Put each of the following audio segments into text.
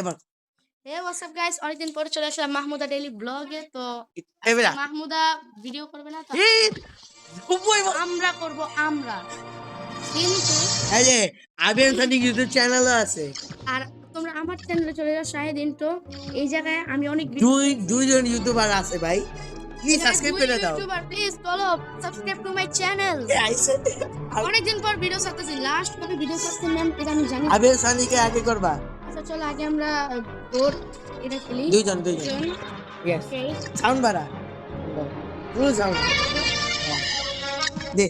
এবার হে WhatsApp guys, অনেকদিন পরে চলে আসলাম মাহমুদা ডেইলি ব্লগে। তো এবার মাহমুদা ভিডিও করবে না, তো আমরা করব আমরা। কিন্তু এই যে আবিয়ান সানি ইউটিউব চ্যানেলও আছে, আর তোমরা আমার চ্যানেলে চলে যাও শাহিদিন। তো এই জায়গায় আমি অনেক দুইজন ইউটিউবার আছে ভাই, প্লিজ সাবস্ক্রাইব করে দাও। YouTuber please follow subscribe to my channel. অনেকদিন পর ভিডিও ছাড়তেছি, লাস্ট কবে ভিডিও ছাড়তে ম্যাম এটা আমি জানি। আবিয়ান সানিকে আগে করবা। আচ্ছা চলো আগে আমরা ওর এটা খেলি। দুইজন ইয়েস, সাউন্ড বাড়া, ফুল সাউন্ড দে।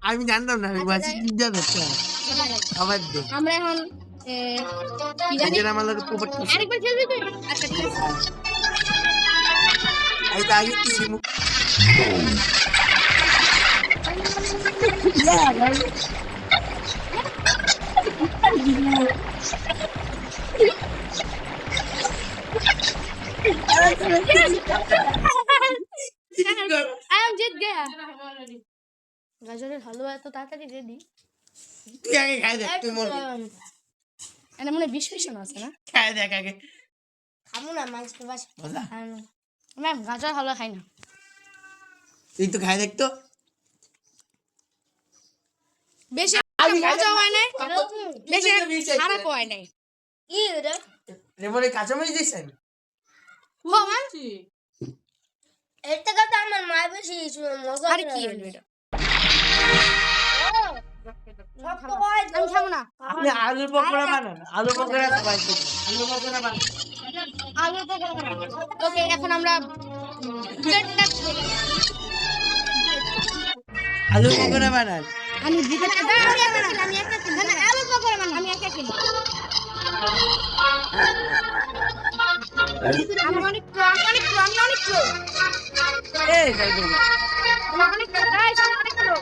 আমি জানতাম না, আমি বাসি পিজ্জা দেখতে আমার দে। আমরা এখন কি জানি আমার লোক পোপট আরেকবার খেলবি তুই? আচ্ছা ঠিক আছে। এই তো আগে কি মুখ আয়াম জিত গয়া। গাজরের হালুয়া এত তাড়াতাড়ি রেডি? তুই আগে খাই দেখ, তুই মন এটা মনে বিশ্লেষণ আছে না? খাই দেখ আগে। খাবো না মাছকে বাস মজা ম্যাম, গাজর হালুয়া খাই না। তুই তো খাই দেখ তো। বেশি মজা হয় নাই, বেশি খারাপ হয় নাই। কি রে রেমনে কাঁচামরিচ দিছেন? ও ম্যাম এটা কথা আমার মা বেশি মজা। আর কি হলো এটা? আমি খাবো না। আপনি আলুর পকোড়া বানান, আলু পকোড়া সবাই খাবে। আলু পকোড়া বানান, আলু পকোড়া বানাবো। ওকে এখন আমরা আলু পকোড়া বানান। আমি দিতে আমি একা খেলি না, আলু পকোড়া বানাবো, আমি একা খেলি। আমি অনেক প্রো, আমি অনেক প্রো। এই খাই দেব। আমি অনেক প্রো গাইস, আমি অনেক প্রো।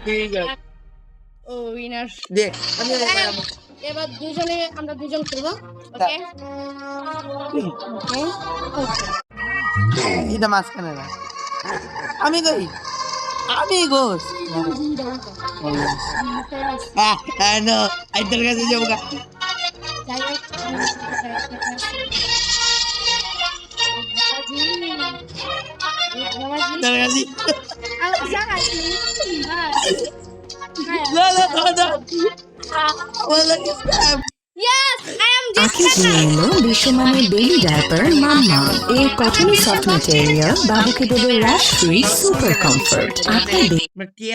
ঠিক আছে ও উইনার। দে, আমি বানাবো। এবার আমরা দুজন খেলবো। ওকে এটা মাঝখানে না, আমি কই, আমি গোস নো আইতার কাছে যাবো গা। তার কাছে আখির নিয়ে এলো বিশ্বমানের বেবি ডায়াপার মাম্মা। এই কটন সফট ম্যাটেরিয়াল বাবুকে দেবে র্যাশ ফ্রি সুপার কমফর্ট।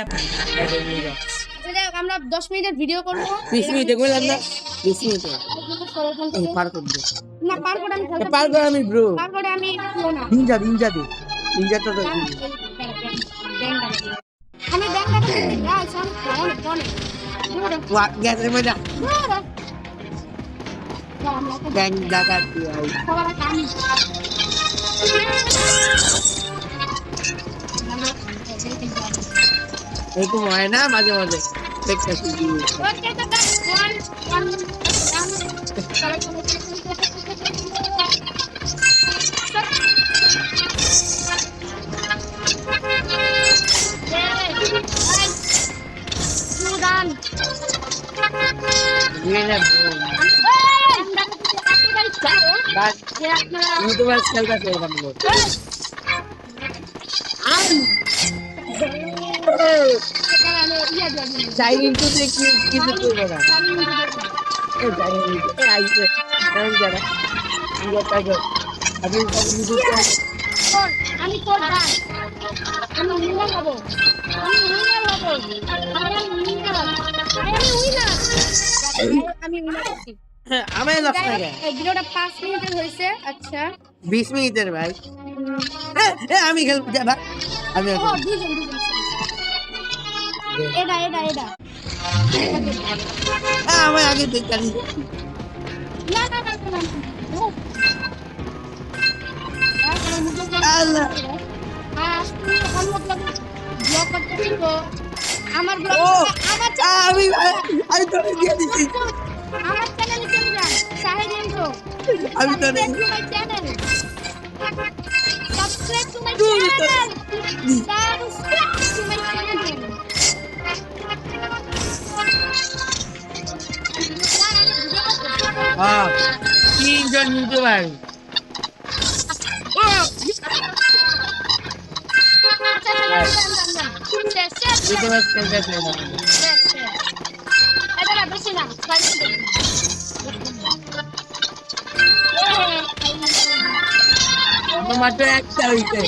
আপনার আমরা 10 মিনিটের ভিডিও করবো। 20 মিনিটে কইলাম না, 20 মিনিটে পার করে দে। না পার করে আমি খেলতে পার করে আমি ব্রো, পার করে আমি খেলবো না। নিনজা দে, নিনজাটা তো আমি ব্যাংকটা খেলতে যাই সামনে অনেক ওয়া গ্যাসের মধ্যে ব্যাংক ডাকাত দিয়ে আই। সবার কামি এরকম হয় না মাঝে মাঝে দেখতেছি। ওকে তো গাইস ওয়ান সুদান ইউটিউবার খেলতেছে এরকম লোক। চাই কিন্তু কিছু করবে না। আইসে যারা আমি করব, আমি উইনার হব, আমি উইনার হচ্ছি। আমি লাস্ট থেকে ভিডিওটা 5 মিনিটের হয়েছে। আচ্ছা 20 মিনিটের ভাই। আমি খেলবো যা ভাই, আমি ও দুজন এটা এটা এটা আমার আগে দেখালি না না না না আল্লাহ আমার ও আমি আমি তোরে দিয়ে দিছি আমার চ্যানেলে চলে যান শাহিদ ইন্ট্রো আমি তো নেই। সাবস্ক্রাইব টু মাই তুই তো- channel subscribe to my channel হ্যাঁ তিনজন ইউটিউবার মাত্র একটা হইছে